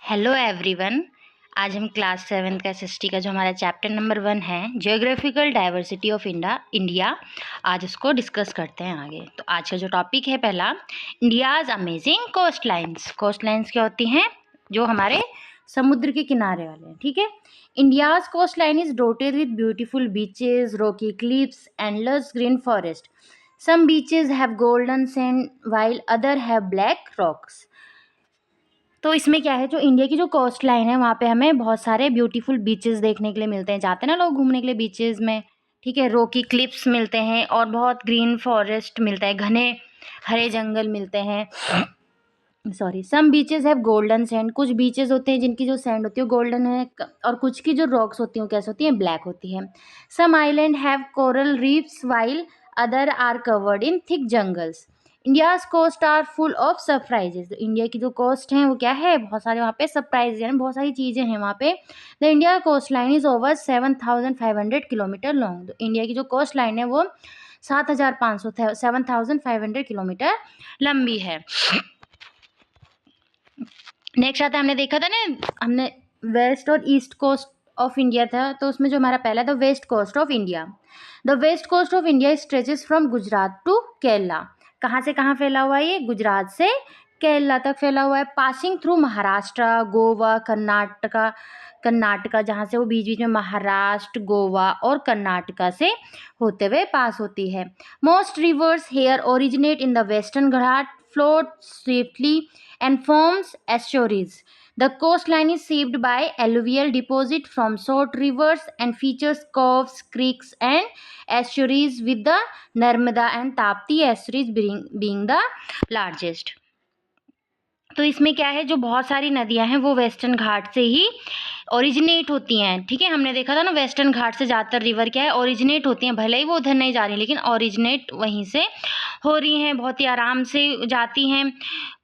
Hello everyone. आज हम class 7 का एसएसटी का जो हमारा चैप्टर नंबर 1 है जियोग्राफिकल डाइवर्सिटी ऑफ इंडिया आज उसको डिस्कस करते हैं आगे। तो आज का जो टॉपिक है पहला, India's amazing coast lines. Coast lines क्या होती हैं? जो हमारे समुद्र के किनारे वाले हैं, ठीक है। India's coast line is dotted with beautiful beaches, rocky cliffs and lush green forest. Some beaches have golden sand while other have black rocks. तो इसमें क्या है, जो इंडिया की जो कोस्ट लाइन है वहाँ पे हमें बहुत सारे ब्यूटीफुल बीचेस देखने के लिए मिलते हैं। जाते हैं ना लोग घूमने के लिए बीचेस में, ठीक है। रॉकी क्लिफ्स मिलते हैं और बहुत ग्रीन फॉरेस्ट मिलता है, घने हरे जंगल मिलते हैं। Some beaches have golden sand. कुछ बीचेस होते हैं जिनकी जो सैंड होती है वो गोल्डन है, और कुछ की जो रॉक्स होती हैं वो कैसे होती हैं, ब्लैक होती है। Some island have coral reefs while other are covered in thick jungles. India's coast are full of surprises. India की जो कोस्ट हैं वो क्या है, बहुत सारे वहाँ पे सरप्राइज हैं, बहुत सारी चीज़ें हैं वहाँ पे। The India coast line is over 7,500 kilometre long. तो इंडिया की जो कोस्ट लाइन है वो 7,500 किलोमीटर लंबी है। नेक्स्ट आता है, हमने देखा था ना, हमने वेस्ट और ईस्ट कोस्ट ऑफ इंडिया था, तो उसमें जो हमारा पहला था west coast of India. The west coast of India stretches from Gujarat to Kerala. कहाँ से कहाँ फैला हुआ है ये? गुजरात से केरला तक फैला हुआ है। पासिंग थ्रू महाराष्ट्र, गोवा, कर्नाटका जहाँ से वो बीच बीच में महाराष्ट्र, गोवा और कर्नाटका से होते हुए पास होती है। Most rivers here originate in the western ghat, float swiftly and forms estuaries. The coastline is shaped by alluvial deposit from short rivers and features coves, creeks and estuaries, with the Narmada and Tapti estuaries being the largest. तो इसमें क्या है, जो बहुत सारी नदियां हैं वो वेस्टर्न घाट से ही ओरिजिनेट होती हैं, ठीक है। हमने देखा था ना, वेस्टर्न घाट से ज़्यादातर रिवर क्या है, ओरिजिनेट होती हैं। भले ही वो उधर नहीं जा रही, लेकिन ओरिजिनेट वहीं से हो रही हैं, बहुत ही आराम से जाती हैं।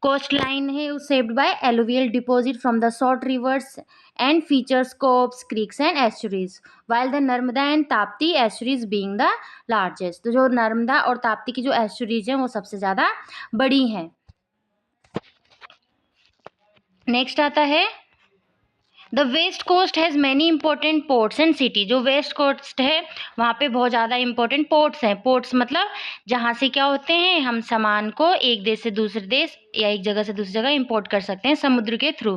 कोस्ट लाइन है shaped by alluvial deposit from the short rivers and features coves, creeks and estuaries, while the Narmada and Tapti estuaries being the largest. तो जो नर्मदा और ताप्ती की जो एस्चुरीज हैं वो सबसे ज़्यादा बड़ी हैं। नेक्स्ट आता है, the west coast has many important ports and city. जो वेस्ट कोस्ट है वहाँ पे बहुत ज़्यादा इंपॉर्टेंट पोर्ट्स हैं। पोर्ट्स मतलब जहाँ से क्या होते हैं, हम सामान को एक देश से दूसरे देश या एक जगह से दूसरी जगह इंपोर्ट कर सकते हैं समुद्र के थ्रू।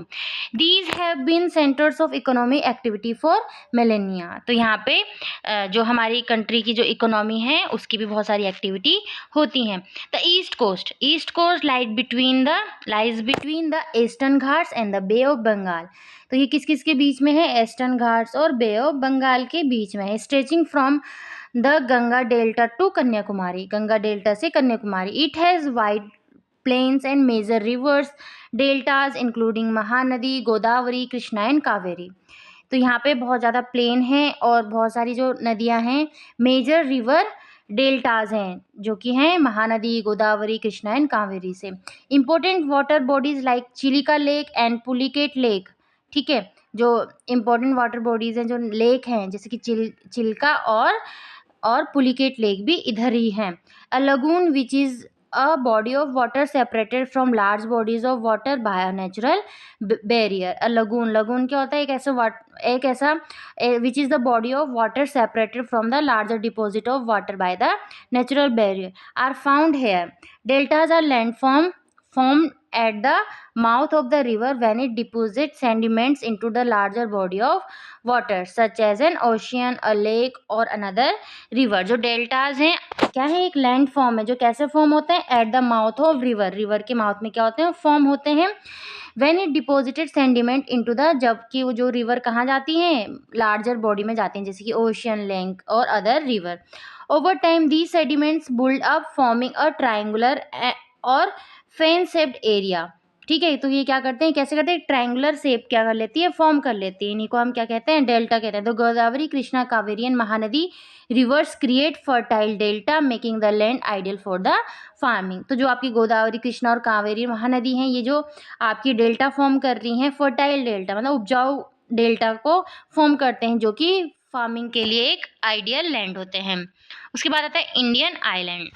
These have been centres of economic activity for millennia. तो यहाँ पे जो हमारी कंट्री की जो इकोनॉमी है उसकी भी बहुत सारी एक्टिविटी होती हैं। The east coast lies between the eastern ghats and the Bay of Bengal. तो ये किस किस के बीच में है? ईस्टर्न घाट्स और बे ऑफ बंगाल के बीच में है। Stretching from the Ganga delta to Kanyakumari. Ganga delta से Kanyakumari. It has wide plains and major rivers deltas including Mahanadi, Godavari, Krishna and Kaveri. तो यहाँ पे बहुत ज़्यादा प्लेन है और बहुत सारी जो नदियाँ हैं, मेजर रिवर डेल्टाज हैं, जो कि हैं महानदी, गोदावरी, कृष्णा एंड कावेरी से। Important water bodies like Chilika lake and Pulicat lake, ठीक है। जो इम्पोर्टेंट वाटर बॉडीज हैं, जो लेक हैं, जैसे कि चिल्का और पुलिकेट लेक भी इधर ही हैं। A lagoon which is a body of water separated from large bodies of water by a natural barrier. A lagoon क्या होता है? एक ऐसा which is the body of water separated from the larger deposit of water by the natural barrier are found here. Deltas are land formed at the mouth of the river when it deposits sediments into the larger body of water such as an ocean, a lake or another river. जो deltas हैं क्या है? एक land form है। जो कैसे form होते हैं? At the mouth of river के माउथ में क्या होते हैं? फॉर्म होते हैं। When it deposited sediment into the, जबकि वो जो रिवर कहाँ जाती हैं? लार्जर बॉडी में जाती हैं, जैसे कि ओशियन, लेक और other river. Over time these sediments built up forming a triangular और फेन शेप्ड एरिया, ठीक है। तो ये क्या करते हैं, कैसे करते हैं? ट्रायंगुलर शेप क्या कर लेती है? फॉर्म कर लेती है। इन्हीं को हम क्या कहते हैं? डेल्टा कहते हैं। तो Godavari, Krishna, Kaveri and Mahanadi reverse create fertile delta making the land ideal for the farming. तो जो आपकी गोदावरी, कृष्णा और कावेरी, महानदी हैं, ये जो आपकी डेल्टा फॉर्म कर रही हैं, फर्टाइल डेल्टा मतलब उपजाऊ डेल्टा को फॉर्म करते हैं, जो कि फार्मिंग के लिए एक आइडियल लैंड होते हैं। उसके बाद आता है Indian island.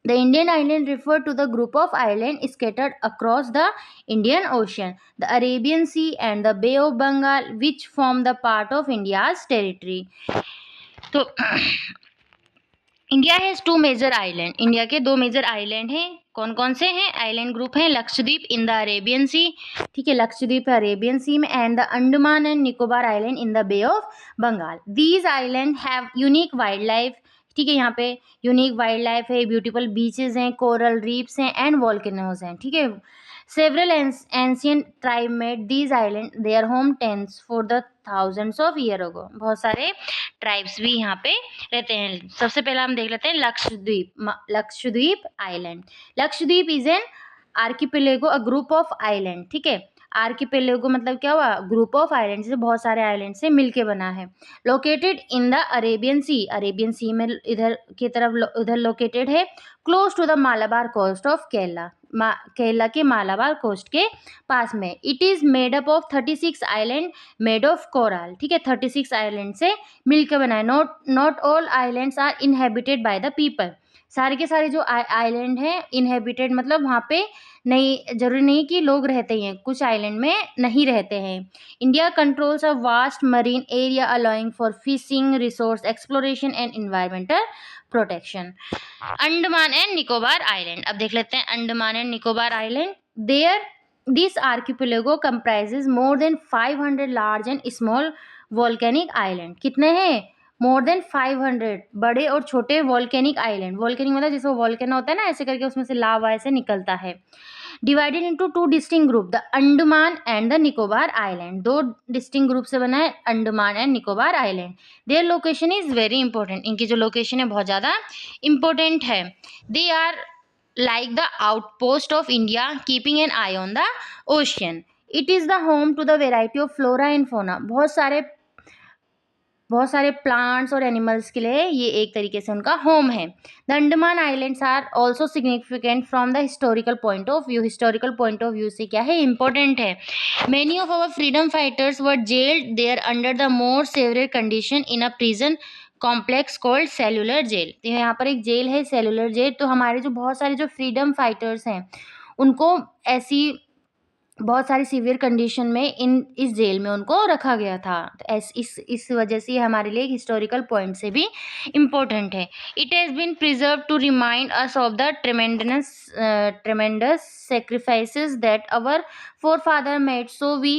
The Indian island refer to the group of islands scattered across the Indian Ocean, the Arabian Sea and the Bay of Bengal, which form the part of India's territory. तो India has two major island, India के दो major island हैं। कौन कौन से हैं? Island group हैं Lakshadweep in the Arabian Sea, ठीक है, लक्षद्वीप है अरेबियन सी में, and the Andaman and Nicobar island in the Bay of Bengal. These island have unique wildlife, ठीक है, यहाँ पे यूनिक वाइल्ड लाइफ है, ब्यूटीफुल बीचेस हैं, कोरल रीफ्स हैं एंड वॉल्केनोज हैं, ठीक है। Several ancient tribe made these islands their home tents for the thousands of years ago. बहुत सारे ट्राइब्स भी यहाँ पे रहते हैं। सबसे पहला हम देख लेते हैं Lakshadweep. Lakshadweep island, Lakshadweep is an archipelago, a group of island, ठीक है। आर्किपेलेगो मतलब क्या हुआ? ग्रुप ऑफ आइलैंड, से बहुत सारे आइलैंड से मिलके बना है। Located in the Arabian sea, Arabian सी में इधर की तरफ उधर लोकेटेड है। Close to the Malabar coast of Kerala, Kerala के मालाबार कोस्ट के पास में। It is made up of 36 island made of coral, ठीक है, 36 आइलैंड से मिलकर बना है। Not all islands are inhabited by the people, सारे के सारे जो आइलैंड हैं इनहेबिटेड मतलब वहाँ पे नहीं, जरूरी नहीं कि लोग रहते हैं, कुछ आइलैंड में नहीं रहते हैं। India controls a vast marine area allowing for fishing, resource exploration and environmental protection. Andaman and Nicobar island, अब देख लेते हैं Andaman and Nicobar island. There this archipelago comprises more than 500 large and small volcanic island. कितने हैं? मोर देन 500 बड़े और छोटे वोल्केनिक आइलैंड। वोल्केनिक मतलब जैसे वोल्केनो होता है ना, ऐसे करके उसमें से लावा ऐसे निकलता है। Divided into two distinct group, the Andaman and the Nicobar island, दो डिस्टिंक्ट ग्रुप से बना है Andaman and Nicobar island. Their location is very important, इनकी जो लोकेशन है बहुत ज़्यादा इंपॉर्टेंट है। They are like the outpost of India keeping an eye on the ocean. It is the home to the variety of flora and fauna, बहुत सारे plants और animals के लिए ये एक तरीके से उनका होम है। The Andaman islands are also significant from the historical point of view, historical point of view से क्या है? इंपॉर्टेंट है। Many of our freedom fighters were jailed there under the more severer condition in a prison complex called cellular jail. तो यहाँ पर एक jail है cellular jail. तो हमारे जो बहुत सारे जो फ्रीडम फाइटर्स हैं उनको ऐसी बहुत सारी सीवियर कंडीशन में इस जेल में उनको रखा गया था। तो इस वजह से हमारे लिए हिस्टोरिकल पॉइंट से भी इम्पोर्टेंट है। It has been preserve to remind us of the tremendous sacrifices that our forefather made so we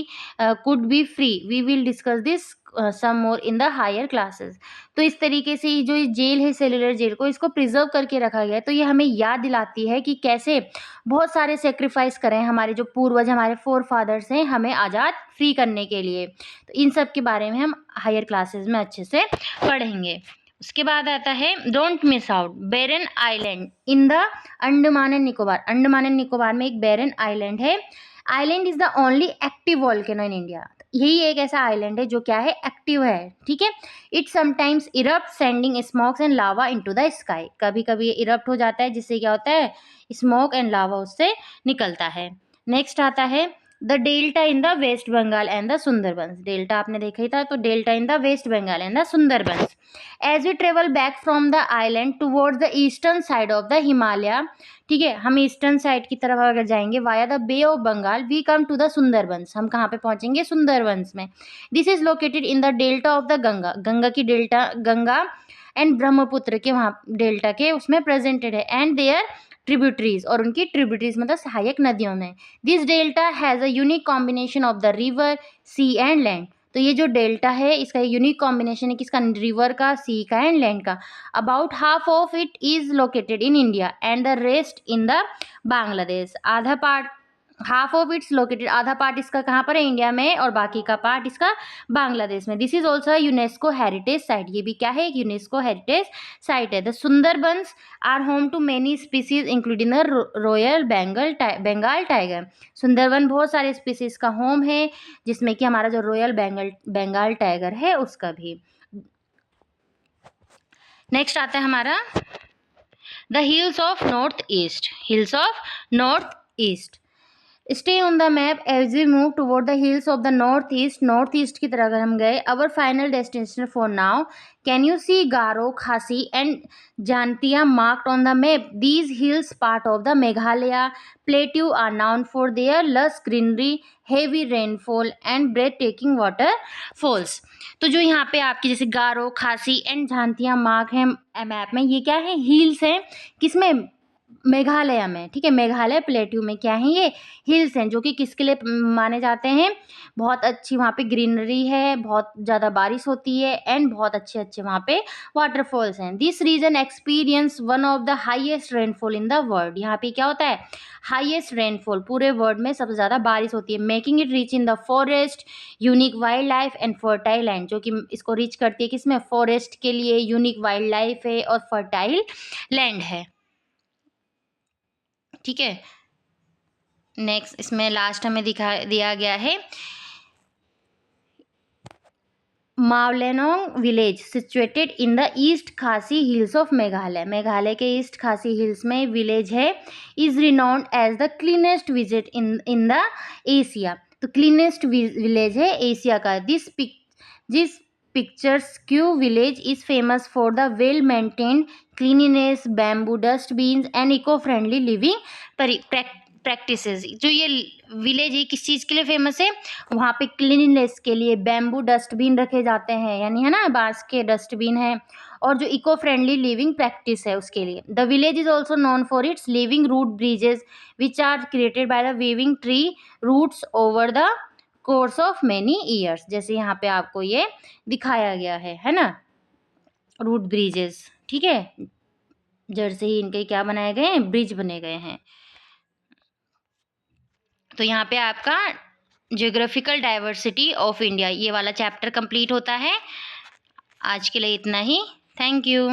could be free. We will discuss this some more in the higher classes. तो इस तरीके से जो jail है cellular jail को इसको preserve करके रखा गया है। तो ये हमें याद दिलाती है कि कैसे बहुत सारे सेक्रीफाइस करें हमारे जो पूर्वज, हमारे फोर फादर्स हैं, हमें आज़ाद फ्री करने के लिए। तो इन सब के बारे में हम हायर क्लासेस में अच्छे से पढ़ेंगे। उसके बाद आता है don't miss out barren island in the Andaman and Nicobar. Andaman and Nicobar में एक बैरन आइलैंड है। Island is the only active volcano in India. यही एक ऐसा आइलैंड है जो क्या है? एक्टिव है, ठीक है। It sometimes erupt sending smokes and lava into the sky. कभी कभी ये इरप्ट हो जाता है जिससे क्या होता है? स्मोक एंड लावा उससे निकलता है। नेक्स्ट आता है the delta in the West Bengal and the Sundarbans. Delta आपने देखा ही था, तो delta in the West Bengal and the Sundarbans. As we travel back from the island towards the eastern side of the Himalaya, ठीक है, हम ईस्टर्न साइड की तरफ अगर जाएंगे via the Bay of Bengal, we come to the Sundarbans. हम कहाँ पे पहुंचेंगे? सुंदरबंस में। This is located in the delta of the Ganga, Ganga की डेल्टा, गंगा एंड ब्रह्मपुत्र के वहाँ डेल्टा के उसमें प्रेजेंटेड है। एंड देयर ट्रिब्यूटरीज, और उनकी ट्रिब्यूटरीज मतलब सहायक नदियों में। This delta has a unique combination of the river, sea and land. तो ये जो डेल्टा है इसका यूनिक कॉम्बिनेशन है किसका? रिवर का, सी का एंड लैंड का। About half of it is located in India and the rest in the Bangladesh. आधा part, half of it's located, आधा पार्ट इसका कहाँ पर है? इंडिया में, और बाकी का पार्ट इसका बांग्लादेश में। This is also UNESCO heritage site. ये भी क्या है? एक यूनेस्को हेरिटेज साइट है। The Sundarbans are home to many species including the royal Bengal tiger. Sundarban बहुत सारे स्पीसीज का होम है जिसमें कि हमारा जो रॉयल बंगाल टाइगर है उसका भी। नेक्स्ट आता है हमारा the hills of north east. Hills of north east, stay on the map as we move toward the hills of the north east की तरह अगर हम गए, our final destination for now, can you see Garo, Khasi and Jaintia marked on the map? These hills part of the Meghalaya plateau are known for their lush greenery, heavy rainfall and breathtaking water falls. तो जो यहाँ पे आपकी जैसे गारो, Khasi and झांतिया mark है map में, ये क्या है? हिल्स हैं। किसमें? मेघालय में। ठीक है, मेघालय प्लेट्यू में क्या है? ये हिल्स हैं, जो कि किसके लिए माने जाते हैं? बहुत अच्छी वहाँ पे ग्रीनरी है, बहुत ज़्यादा बारिश होती है एंड बहुत अच्छे अच्छे वहाँ पे वाटरफॉल्स हैं। This region experience one of the highest rainfall in the world. यहाँ पे क्या होता है? हाईएस्ट रेनफॉल, पूरे वर्ल्ड में सबसे ज़्यादा बारिश होती है। Making it rich in the forest, unique wild life and fertile land, जो कि इसको रिच करती है किसमें? फॉरेस्ट के लिए, यूनिक वाइल्ड लाइफ है और फर्टाइल लैंड है। ठीक है, नेक्स्ट इसमें लास्ट हमें दिया गया है Mawlynnong village situated in the east Khasi hills of Meghalaya. Meghalaya के ईस्ट खासी हिल्स में विलेज है, is renowned as the cleanest visit in the Asia. तो क्लीनेस्ट विलेज है एशिया का। This picturesque village is famous for the well maintained cleanliness, bamboo dustbins and eco friendly living practices. जो ये village है किस चीज़ के लिए famous है? वहाँ पे क्लीनिनेस के लिए बैम्बू डस्टबिन रखे जाते हैं, यानी है ना, बांस के डस्टबिन है, और जो इको फ्रेंडली लिविंग प्रैक्टिस है उसके लिए। The village is also known for its living root bridges which are created by the weaving tree roots over the course of many years. जैसे यहाँ पे आपको ये दिखाया गया है ना, रूट ब्रिजेस। ठीक है, जड़ से ही इनके क्या बनाए गए हैं? ब्रिज बने गए हैं। तो यहाँ पे आपका ज्योग्राफिकल डाइवर्सिटी ऑफ इंडिया ये वाला चैप्टर कंप्लीट होता है। आज के लिए इतना ही। Thank you.